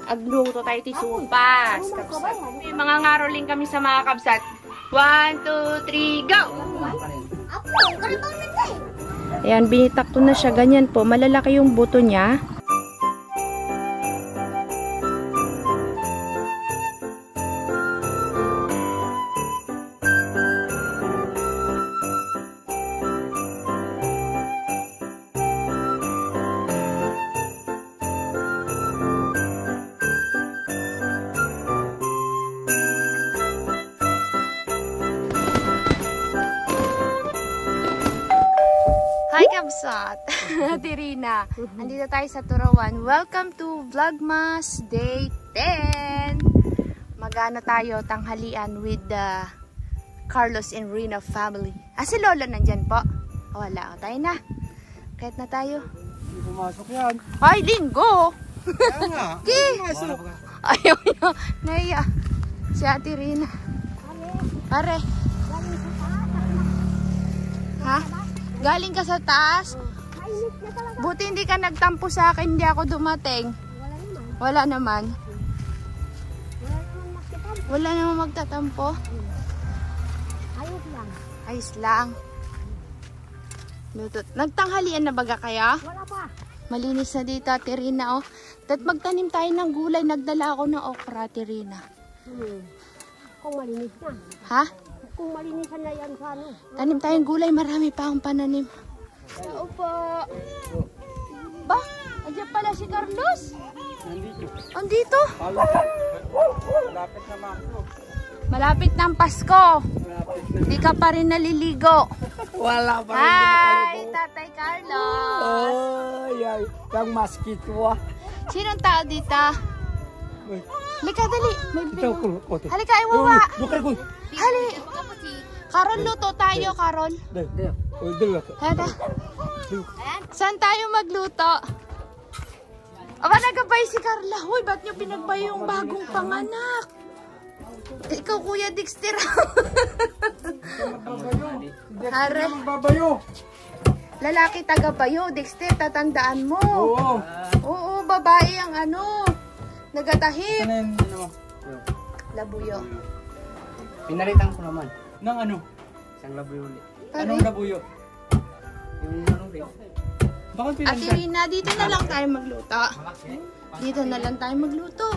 Agluto tayo ti supas. Kabsat. May mga ngaroling kami sa mga kabsat. 1, 2, 3, go! Ayan, binitak ko na siya. Ganyan po. Malalaki yung buto niya. Hi Kabsat! Tirina, andito tayo sa Turawan. Welcome to Vlogmas Day 10! Magana tayo tanghalian with the Carlos and Rina family. Si Lola nandyan po. Wala, tayo na. Kahit na tayo. Hindi pumasok yan. Ay, linggo! Kaya nga. Pumasok. Ayaw niya. Naiya. Si Ate Rina. Pare. Ha? Galing ka sa taas? Buti hindi ka nagtampo sa akin, hindi ako dumating. Wala naman. Wala naman magtatampo. Ayos lang. Ayos lang. Lutot. Nagtanghalian na baga kaya? Wala pa. Malinis na dito, Tirina, oh. At magtanim tayo ng gulay. Nagdala ako ng okra, Tirina. Kung malinis na. Ha? Kung malinisan na yan sa ano. Tanim tayong gulay. Marami pa akong pananim. Tao po. Ba? Andiyan pala si Carlos. Nandito. Andito? Malapit na Pasko. Malapit ng Pasko. Hindi ka pa rin naliligo. Wala pa rin. Hi, Tatay Carlos. Ay, ay. Kang maskito ah. Sinong tao dito? Halika, dali. May Ito ko. Halika, iwawa. Bukay ko. Hali. Karol, luto tayo, Karol. Hada. Saan tayo magluto? Aba, nagabay si Carla. Hoy, ba't nyo pinagbayo yung bagong panganak? Ikaw, Kuya Dexter. Hare. Babayo. Lalaki taga-bayo, Dexter, tatandaan mo. Oo. Oo, babae ang ano, nagatahip. Ano yun? Labuyo. Pinalitan ko naman. Nang ano? Isang labuyo ulit. Anong labuyo? Yung ano rin. Bakit Ate pinalitan? Rina, dito na lang tayo magluto. Dito na lang tayo magluto.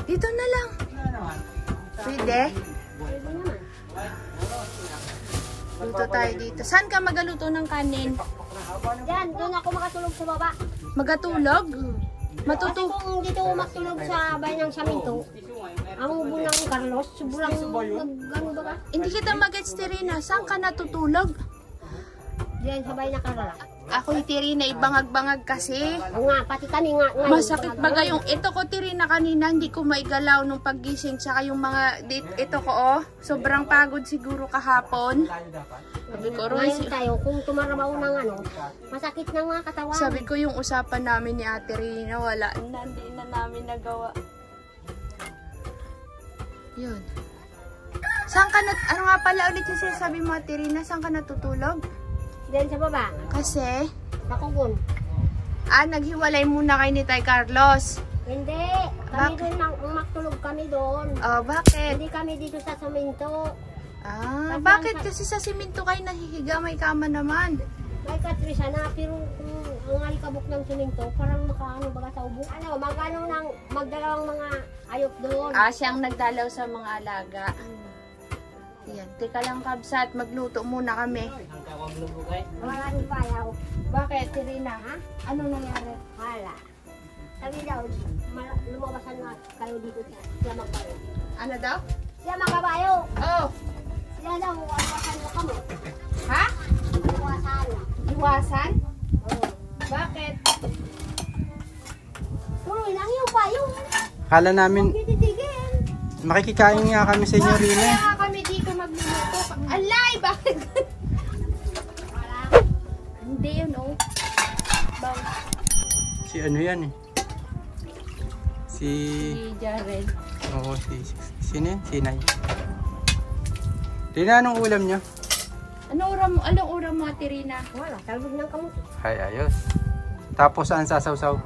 Dito na lang. Pwede? Luto tayo dito. Saan ka magaluto ng kanin? Yan, doon ako makatulog sa baba. Magatulog? Kasi kung dito makatulog sa bayan ng Saminto, ang ubo ng Carlos, sobrang ano ba ka? Hindi kita mag-gets, Tirina. Saan ka natutulog? Diyan sa bayan ng Carlos. Ako, Tirina, ibangag-bangag kasi. Oo nga, pati kami nga. ngayon, Masakit baga yung ito ko, Tirina, kanina. Hindi ko maigalaw nung paggising. Tsaka yung mga, ito ko, oh. Sobrang pagod siguro kahapon. Sabi ko, Roy, Ngayon tayo, kung tumarabaw ng ano, masakit ng mga katawan. sabi ko yung usapan namin ni Ate Rina, wala na, hindi na namin nagawa. Yun. Saan ka ano nga pala ulit yung sinasabi mo, Ate Rina, saan ka natutulog? Diyan sa baba, Kasi, nakugun. naghiwalay muna kay ni Tay Carlos. Hindi, kami doon, magtulog kami doon. Oh, bakit? Hindi kami dito sa Saminto. Bakit kasi sa simento kayo nahihiga, may kama naman? May katrisa na, pero kung ang alikabok ng Saminto, parang makaano baga sa ubo. Ano, magdalawang mga ayok doon. Siyang nagdalaw sa mga alaga. Yan, teka lang Kabsat, magluto muna kami. Wala rin bayaw. Bakit, Tirina? Ha? Ano nangyari? Wala. Sabi daw, lumabasan na kayo dito siya magbayo. Ano daw? Siya magbabayo. Oh! Siya daw, iwasan mo kamo. Ha? Iwasan. Iwasan? Oo. Bakit? Tuloy lang yung bayo. Kala namin, Titigil. makikikain nga kami sa inyo, Rina. Kaya nga kami dito magluluto. Alay! Bakit? Hindi yun, oh. Bang. Si ano yan eh? Si Jared. Oo, sino yan? Si Nay. Rina, anong ulam nyo? Anong uram mo, Ate Rina? Wala, talbog ng kamuti. Ay, ayos. Tapos saan sasawsaw?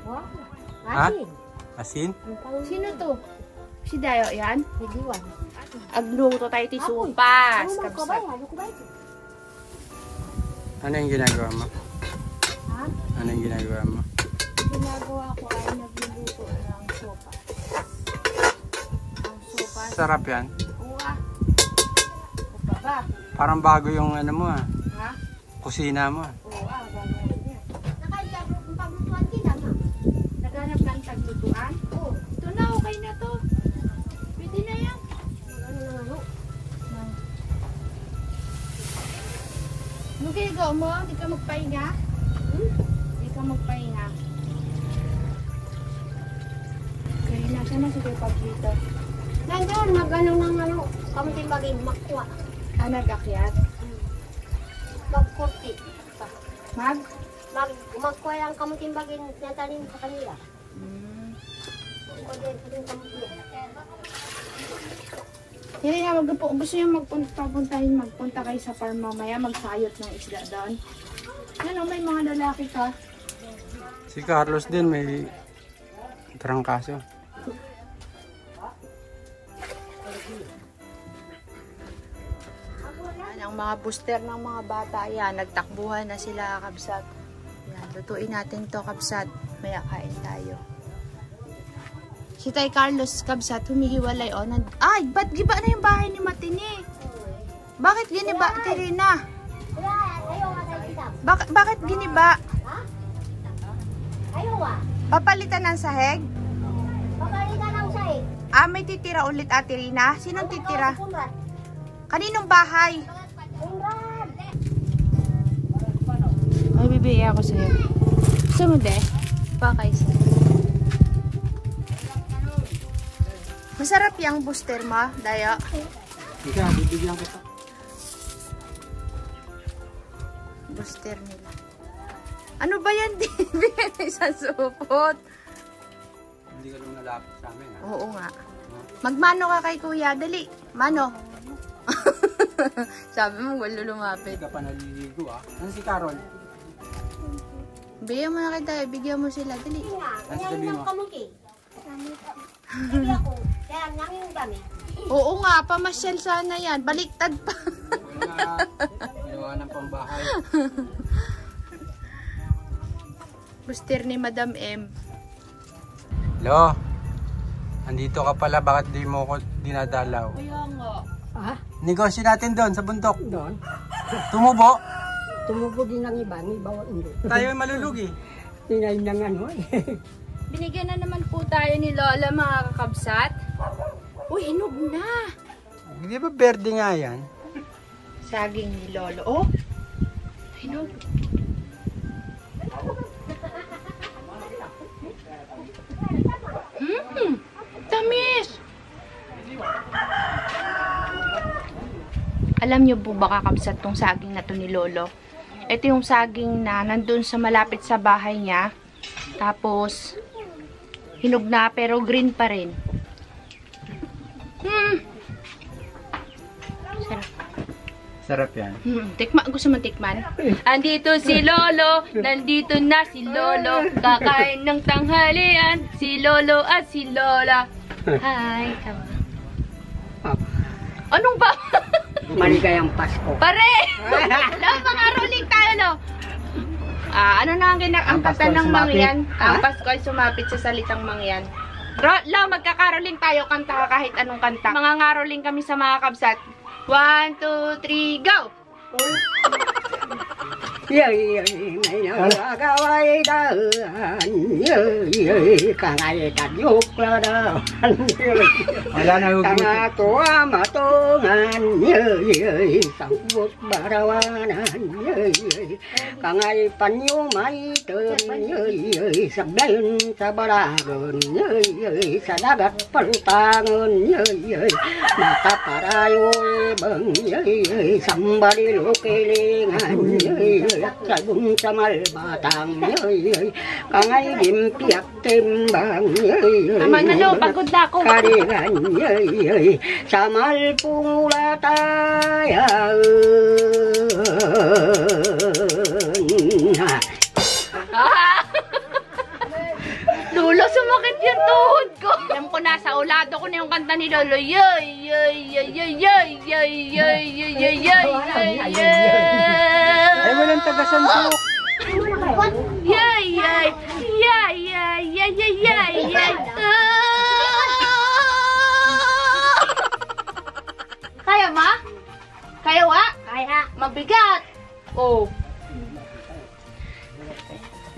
Wala. Ha? Asin. Asin? Ang pang... Sino to? Si Dayo yan? Higiwan. Agluto tayo ti supas. Ano ko ba Kabsat. yan? Ano ko ba ito? Ano yung ginagawa mo? Ha? Ano yung ginagawa mo? Ginagawa ko ay nagluluto ng sopa. Ang sopa. Sarap yan. Uwa. Sopa ba? Parang bago yung ano mo ah. Ha? Kusina mo ah. Uwa. Gagawin niya. Nakailang paglutuan kita na. Naghanap ka ng taglutuan? Oo. Ito na, okay na to. Pwede na yan. Ano na ano? Anong ginagawa mo? Hindi ka magpahinga? Hindi ka magpahinga. Kaya nasa na sige pag dito. Nandoon, mag-ano ng ano, kamuting bagay, makwa. Nag-akyat. Mag-kurti. Mag? Magkuha yung kamuting bagay na tanim sa kanila. Hindi nga, gusto nyo magpunta kayo sa farm mamaya, magsayot ng isda doon. Ano, may mga lalaki ka. Si Carlos din may trangkaso. Ang mga booster ng mga bata, yan, nagtakbuhan na sila, kabsat. Yan, lutuin natin to, kabsat. Maya kain tayo. Si Tay Carlos, kabsat, humihiwalay, oh. Ay, ba't giba na yung bahay ni Matini? Bakit giniba, Tirina? Bakit giniba? Ayaw ah. Papalitan ng sahig? Papalitan ng sahig. Ah, may titira ulit, Ate Rina? Sinong titira? Kunrad. Kaninong bahay? Kunrad. Ay, bibigyan ako sa'yo. Gusto mo, de? Pakay sa'yo. Masarap yung booster mo, Dayo. Ika, bibigyan kita. Booster nila. Ano ba yan? Bigyan na isang supot. Hindi ka lang nalapit sa amin ah. Oo nga. Magmano ka kay kuya. Dali. Mano. Sabi mo, wala lumapit. Hindi ka pa naliligo ah. Ano si Carol? Bigyan mo na kita. Bigyan mo sila. Dali. Ano Kaya sabi yung mo? kamuti. Hindi ako. Kaya nang yung kami. Oo nga. Pamasyal sana yan. Baliktad pa. Ginawa ng pambahay. Booster ni Madam M. Lo, andito ka pala. Bakit di mo ko dinadalaw? Kaya nga. Ah? Negosyo natin doon sa bundok. Doon? Tumubo. Tumubo din ng iba. May bawat hindi. Tayo ay malulugi. Tinay ng ano eh. Binigyan na naman po tayo ni Lola, mga kakabsat. Uy, hinog na. Hindi ba berde nga yan? Saging ni Lolo. Oh, hinog. Tamis. Alam niyo po ba, kakabsat, tong saging na to ni Lolo? Ito yung saging na nandun sa malapit sa bahay niya. Tapos, hinog na pero green pa rin. Sarap. Sarap yan. Gusto mo tikman? Andito si Lolo, nandito na si Lolo, kakain ng tanghalian, si Lolo at si Lola. Hi, tama. Anong ba? Maligayang Pasko. Pare! Lo, mga rolling tayo, lo. Ano na ang kanta ng mangyan? Ang Pasko ay sumapit sa salitang mangyan. Lo, magkakaroling tayo, kanta ka kahit anong kanta. Mga ngaroling kami sa mga kabsat. 1, 2, 3, go! Yay, may nagagaway daan. Yay, kangay kadyukladaan. Wala na hugot. Kangatuwa matungan. Yay, sambut barawanan. Yay, kangay panyumay ten. Yay, sabdayon sa baragon. Yay, sa dagat pantangon. Yay, mataparayoy bang. Yay, sambali lukilingan. Yay, sabong sa malbatang, kangay dimpiak timbang, Tama na, lo, pagod na ako. karigan, sa malpungulatayan. Lolo, sumakit yung tuhod ko. Alam ko na, sa ulado ko na yung kanta ni Lolo. Yay, yay, yay, yay, yay, yay, yay, yay, yay, yay, yay. Ay, walang taga-sandok. Yay, yay, yay, yay, yay, yay, yay, yay. Kaya ma? Kaya wa? Kaya. Mabigat. Oh.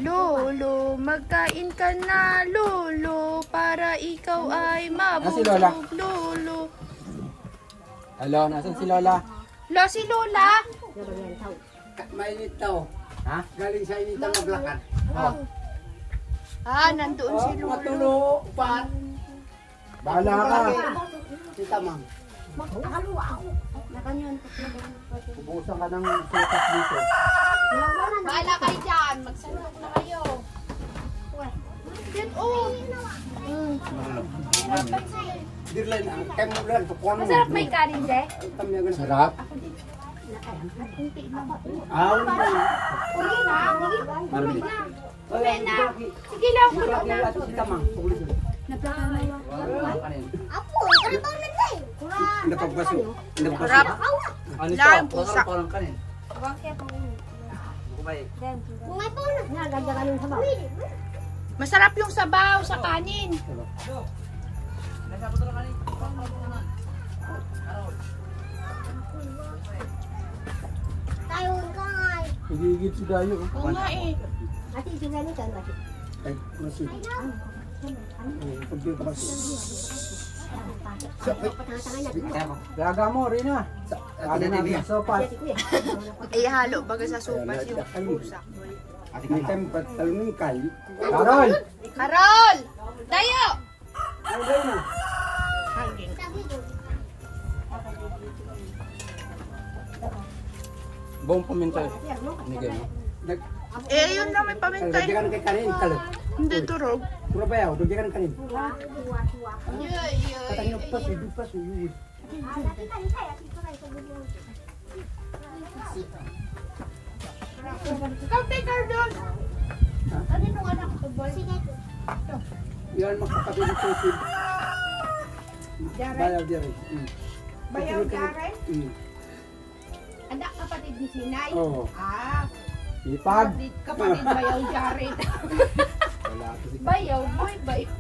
Lolo, magkain ka na, Lolo, para ikaw ay Si Lola. mabusog, Lolo. Hello, nasan si Lola? Lo, si Lola. Mainit daw. Ha? Galing sa init ang maglakad. Oh. Nandoon si Lolo. Matulo pa. Bahala ka. Si Tamang. Ubusan ka ng sukas dito. Bahala kayo dyan. Magsandok na kayo. Yan, oh. Dirlan ang kemulan. Tukuan mo. Masarap may kanin, de. Tamiyagan. Sarap. Awon ba? Uli na. Marami. Uli na. Sige lang. Si Tamang. Napagbaso. Sarap. Ano Lahat pusak. Parang kanin. Masarap yung sabaw sa kanin. Higigit si Dayo. Oo nga eh. Ay, masin. Pagdiyo ka ba? Gaga mo, Rina. Ano natin sopas. Ihalo baga sa sopas yung pusak. May tempat talunong kali. Carol! Carol! Dayo! Buong paminta. Nigay mo. Eh, yun lang may pamintay. Dagdagan kay kanin. Talo. Hindi turog. Pura ba yaw? Dagdagan kanin. Yay, yay. Katangin ng paso. Di paso. Ikaw, take her doon. Ano nung anak ko, boy? Yan makakapit ng susid. Bayaw di rin. Bayaw Jaren? Anak kapatid ni Sinay? Oo. Ah, Ipag. kapatid Bayaw Jaren. Wala ako si Bayaw, boy, bayaw.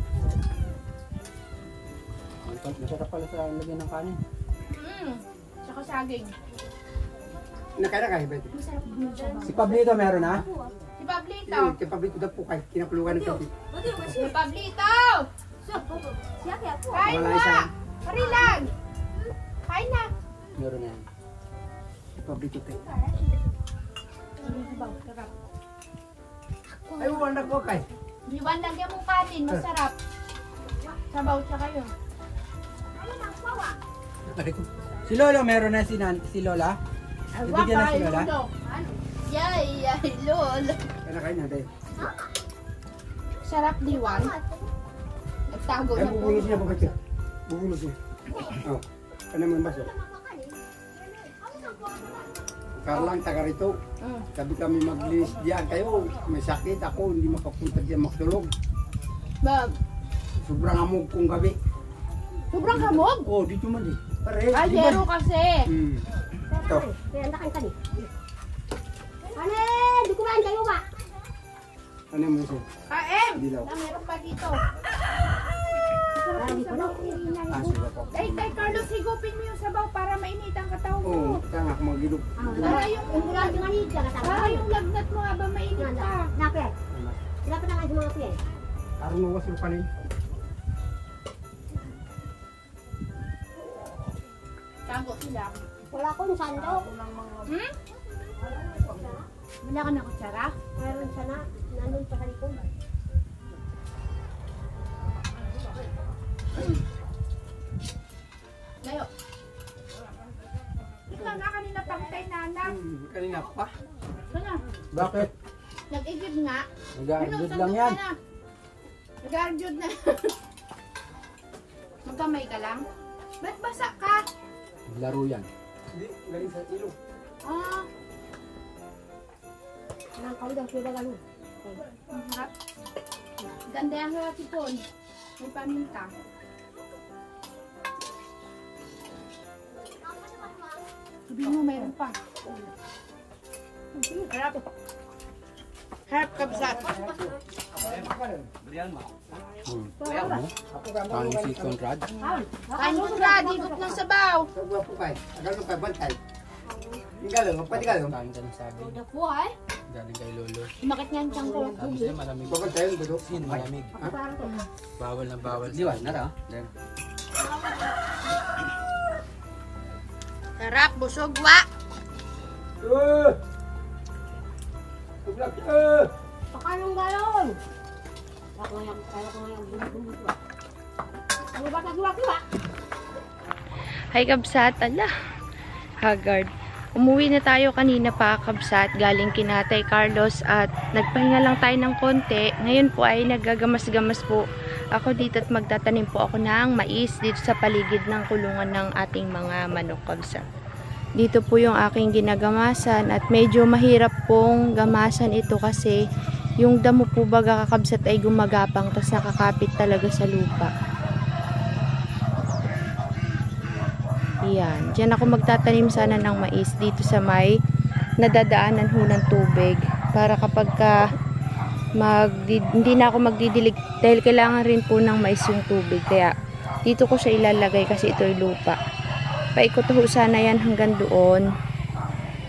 Masarap pala sa lagyan ng kanin. Tsaka saging. Nakaira ka, Hibet? Si Pablito meron na? Si Pablito. Kaya pabrik ko daw po kay kinapulugan ng kapi. Si Pablito! Kain Wala mo! isa. Hurry lang! Kain na! Meron na yan. Pabrik ko kay. Ay, wala ko kay. Liwan lagyan mong kanin, masarap. Sabaw tsaka yun. Nakari ko. Si Lolo meron na si Lola? Bibigyan na si Lola? Yay, yay, Lolo. Kaya nakain na dahil. Sarap liwan. Nagtago Ay, na po. bubulus niya bakit siya? Bubulus niya. Oh, ano naman baso? Karlang taga rito. Sabi kami mag-list diyan kayo. May sakit ako, hindi makapunta diyan magtulog. Bab, Sobrang amog kong gabi. sobrang hamog. Oh, dito man di. Pare, Ay, di ba? zero kasi. Ito. Ano mo siya? Kaem! Dilaw. Meron pa dito. Ah, sige po. Ay, kay Carlos, higupin mo yung sabaw para mainit ang katawan mo. Oo, kaya nga kumagilog. Para yung lagnat mo habang mainit pa. Araw mo wasil pa rin. Tago sila. Wala akong sandok. Hmm? Wala ka na kutsara? Meron siya na. Nandun sa kalikod. Layo. Ikaw na kanina pangtay na anak. Kanina pa. Sana. Bakit? Nag-igib nga. Nag-aardod lang yan. Nag-aardod na. Magkamay ka lang? Ba't basa ka? Laro yan. Hindi, galing sa ilog. Ah, Nang kau daw siya gano'n. Ganda yung hatipon. May paminta. Sabihin mo, mayroon pa. Harap. Harap kabsat. Kain si Conrad. Kain mo na, dikot ng sabaw. Sabaw po kayo. Agal mo kayo, bantay. Yung galong, pwede galong. Kain ka ng sabi. Naku ay. Galing kay Lolo. Bakit nga ang tiyang ko? Sabi siya malamig. Babantay yung budok. Sin, malamig. Bawal na bawal. Diwan, nara. Sarap, busog wa. Pakanong galon. Ako ngayon bumbuto. Ano ba kagawa-gawa? Hi kabsat, ala. Haggard. Umuwi na tayo kanina pa kabsat, galing kina Tay Carlos at nagpahinga lang tayo ng konti. Ngayon po ay naggagamas-gamas po ako dito at magtatanim po ako ng mais dito sa paligid ng kulungan ng ating mga manok kabsat. Dito po yung aking ginagamasan at medyo mahirap pong gamasan ito kasi yung damo po baga kakabsat ay gumagapang tapos nakakapit talaga sa lupa. Yan. Diyan ako magtatanim sana ng mais dito sa may nadadaanan ho ng tubig. Para kapag hindi na ako magdidilig dahil kailangan rin po ng mais yung tubig. Kaya dito ko siya ilalagay kasi ito ay lupa. Paikot ho sana yan hanggang doon.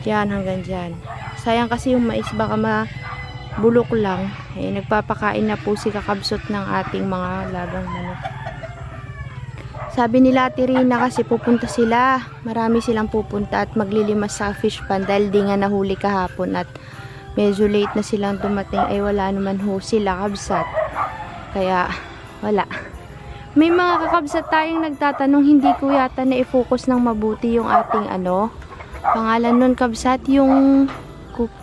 Yan hanggang dyan. Sayang kasi yung mais baka mabulok lang. Eh, nagpapakain na po si kakabsot ng ating mga lagang manok. Sabi nila Ate Rina kasi pupunta sila. Marami silang pupunta at maglilimas sa fish pond dahil di nga nahuli kahapon at medyo late na silang dumating ay wala naman ho sila kabsat. Kaya wala. May mga kakabsat tayong nagtatanong hindi ko yata na i-focus ng mabuti yung ating pangalan nun kabsat yung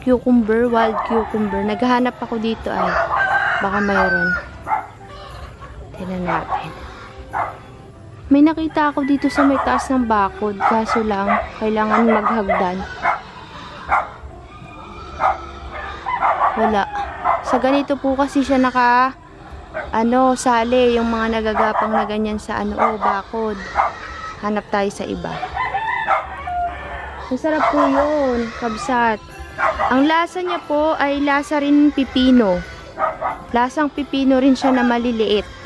cucumber, wild cucumber. Naghahanap ako dito ay baka mayroon. Tingnan natin. May nakita ako dito sa may taas ng bakod, kaso lang, kailangan maghagdan. Wala. Sa ganito po kasi siya sali, yung mga nagagapang na ganyan sa bakod. Hanap tayo sa iba. Masarap po yun, kabsat. Ang lasa niya po ay lasa rin pipino. Lasang pipino rin siya na maliliit.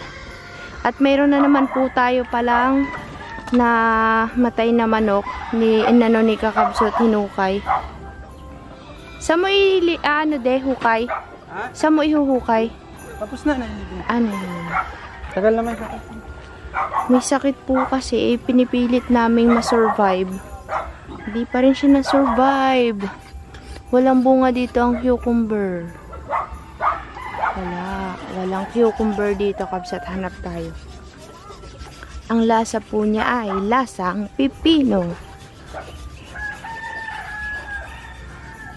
At mayroon na naman po tayo palang na matay na manok ni kakabsot hinukay. Sa mo hukay? Ha? Sa mo ihuhukay? Tapos na nalilibing. Ano yun? Tagal na may sakit. May sakit po kasi pinipilit naming ma-survive. Hindi pa rin siya na-survive. Walang bunga dito ang cucumber. Walang cucumber dito kabsat, hanap tayo. Ang lasa po niya ay lasang pipino.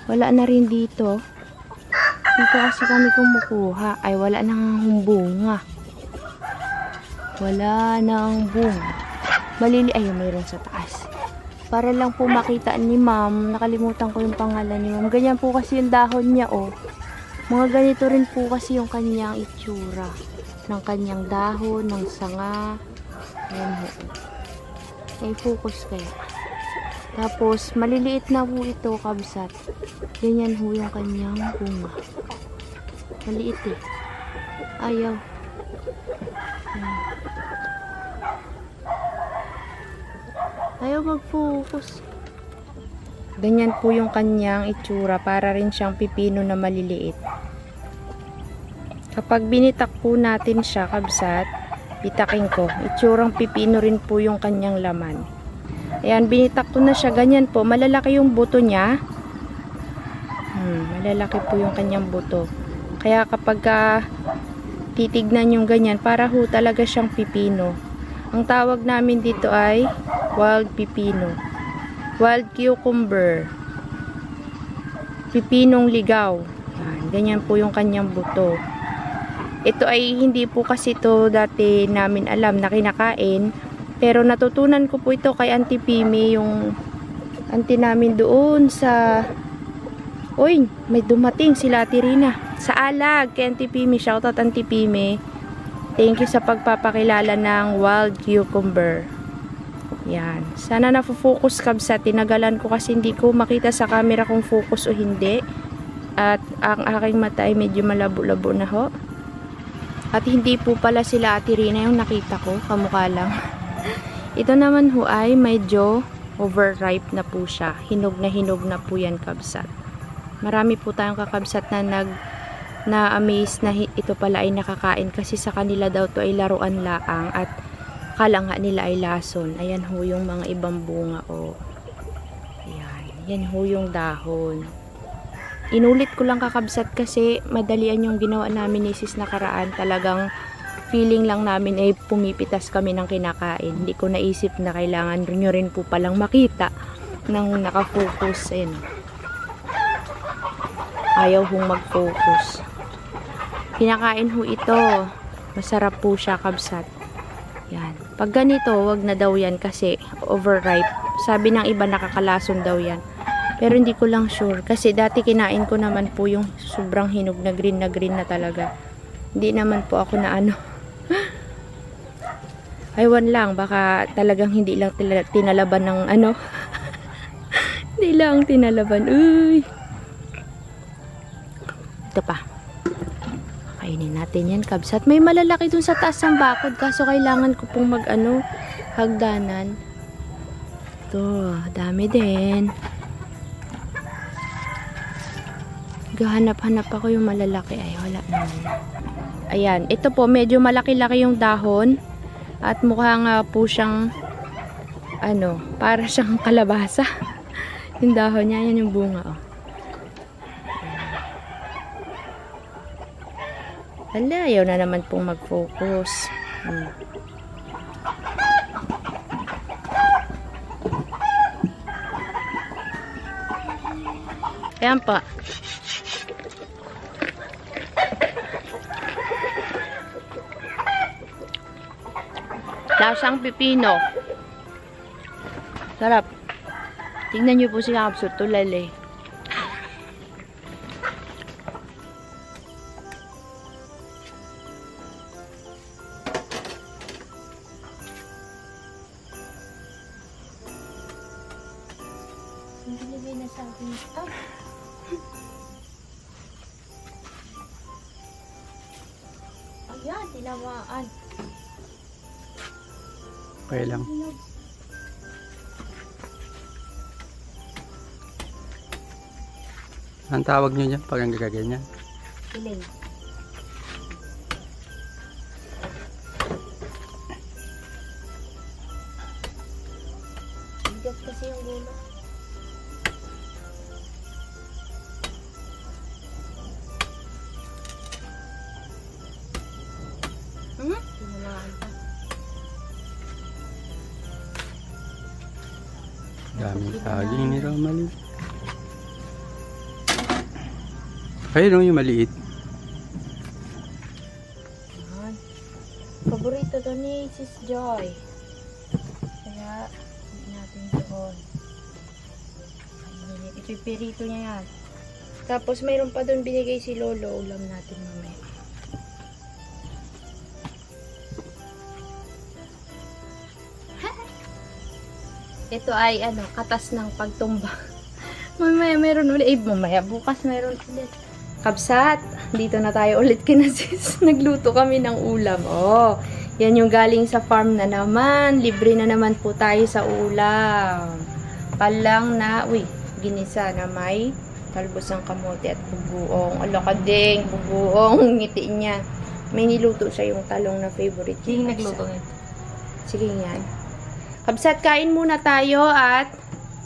Wala na rin dito. Dito kasi kami kumukuha ay wala nang bunga. Wala nang bunga. Mayroon sa taas. Para lang po makita ni ma'am, nakalimutan ko yung pangalan ni ma'am. Ganyan po kasi yung dahon niya Mga ganito rin po kasi yung kanyang itsura. Ng kanyang dahon, ng sanga. Ayan ho. Ay focus kaya. Tapos, maliliit na po ito, kabsat. Ganyan ho yung kanyang bunga. Maliit Ayaw. Ayaw mag-focus. Ganyan po yung kanyang itsura. Para rin siyang pipino na maliliit. Kapag binitak po natin siya, kabsat, bitakin ko. Itsurang pipino rin po yung kanyang laman. Ayan, binitak ko na siya. Ganyan po. Malalaki yung buto niya. Malalaki po yung kanyang buto. Kaya kapag titignan yung ganyan, para ho talaga siyang pipino. Ang tawag namin dito ay wild pipino. Wild cucumber. Pipinong ligaw. Ayan, ganyan po yung kanyang buto. Ito ay hindi po kasi ito dati namin alam na kinakain. Pero natutunan ko po ito kay Auntie Pimi, yung auntie namin doon sa Uy, may dumating sila Ate Rina. Sa Alag, kay Auntie Pime. Shoutout Auntie Pime. Thank you sa pagpapakilala ng wild cucumber. Yan. Sana nafo-focus kabsat. Tinagalan ko kasi hindi ko makita sa camera kung focus o hindi. At ang aking mata ay medyo malabo-labo na ho. At hindi po pala sila Ate Rina yung nakita ko. Kamukha lang. Ito naman ho ay medyo overripe na po siya. Hinog na po yan kabsat. Marami po tayong kakabsat na na-amaze na ito pala ay nakakain kasi sa kanila daw to ay laruan laang at kala nga nila ay lason. Ayan ho yung mga ibang bunga o. Ayan. Yan ho yung dahon. Inulit ko lang kakabsat kasi madalian yung ginawa namin ni sis nakaraan. Talagang feeling lang namin ay pumipitas kami ng kinakain. Hindi ko naisip na kailangan nyo rin po palang makita ng nakafocus. Ayan. Ayaw hong mag-focus. Kinakain ho ito. Masarap po siya kabsat. Yan. Pag ganito, wag na daw yan kasi overripe. Sabi ng iba nakakalason daw yan. Pero hindi ko lang sure. Kasi dati kinain ko naman po yung sobrang hinog na green na talaga. Hindi naman po ako na ano. Aywan lang. Baka talagang hindi lang tinalaban ng ano. Hindi lang tinalaban. Uy! Ito pa. Kainin natin yan, kabsat. May malalaki dun sa taas ng bakod. Kaso kailangan ko pong hagdanan. Ito, dami din. Gahanap-hanap ako yung malalaki. Ay, wala naman. Ayan, ito po, medyo malaki-laki yung dahon. At mukha nga po siyang, para siyang kalabasa. Yung dahon niya, yan yung bunga, oh. Hala, ayaw na naman pong mag-focus. Ayan pa. Lasang pipino. Sarap. Tingnan nyo po si Kapsut. Tulal eh. Binigay na sa akin. Ayan, tinamaan. Okay lang. Ang tawag nyo dyan pag ang gaganyan? Iling. Bigat kasi yung gulo. Tinamaan pa. Daming saging ni Romali. Ayun yung maliit. Paborito to ni Sis Joy. Kaya, hindi natin doon. Ipipirito niya yan. Tapos, mayroon pa doon binigay si Lolo. Ulam natin mamaya. Ito ay, katas ng pagtumba. Mamaya, mayroon ulit. Mamaya, bukas mayroon ulit. Kabsat, dito na tayo ulit kina sis. Nagluto kami ng ulam. Oh, yan yung galing sa farm na naman. Libre na naman po tayo sa ulam. Palang na, ginisa na may talbos ng kamote at bubuong. Alakading, bubuong, ngiti niya. May niluto siya yung talong na favorite. Sino nagluto nito? Sige yan. Kabsat, kain muna tayo at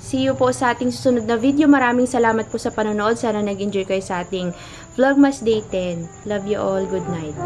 see you po sa ating susunod na video. Maraming salamat po sa panonood. Sana nag-enjoy kayo sa ating Vlogmas Day 10. Love you all. Good night.